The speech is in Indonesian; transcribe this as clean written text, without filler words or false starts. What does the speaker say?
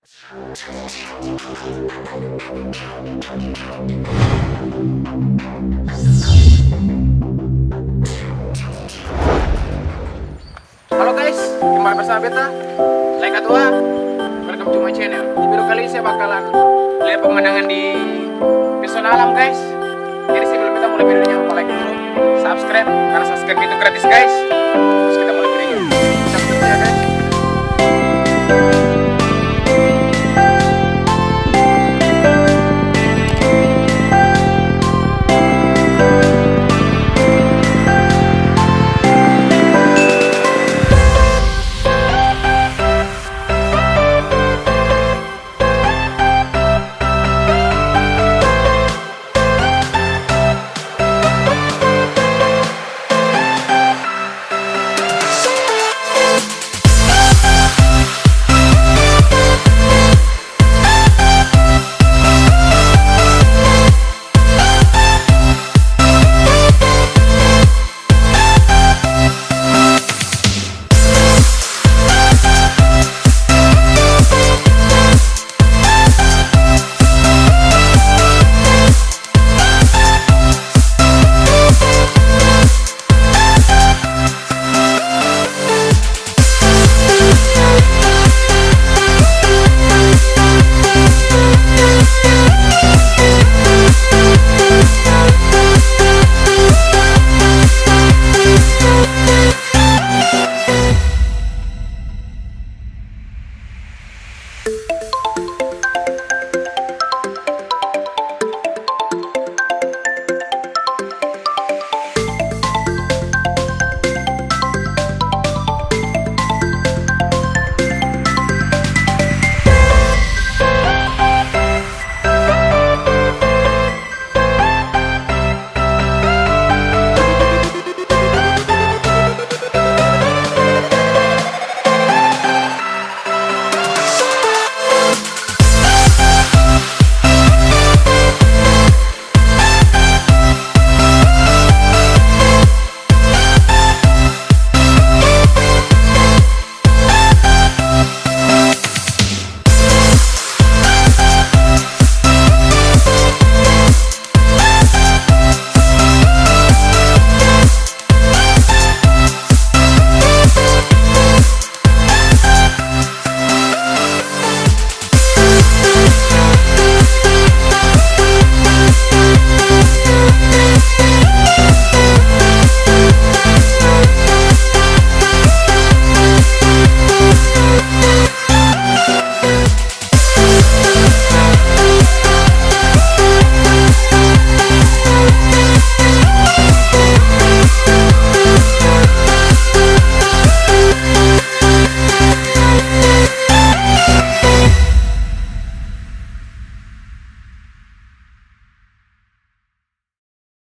Halo guys, kembali bersama beta Like Atua. Welcome to my channel. Di video kali ini saya bakalan lihat pemandangan di pesona alam guys. Jadi sebelum kita mulai videonya, lupa like dulu, subscribe, karena subscribe itu gratis guys. Terus kita mulai videonya.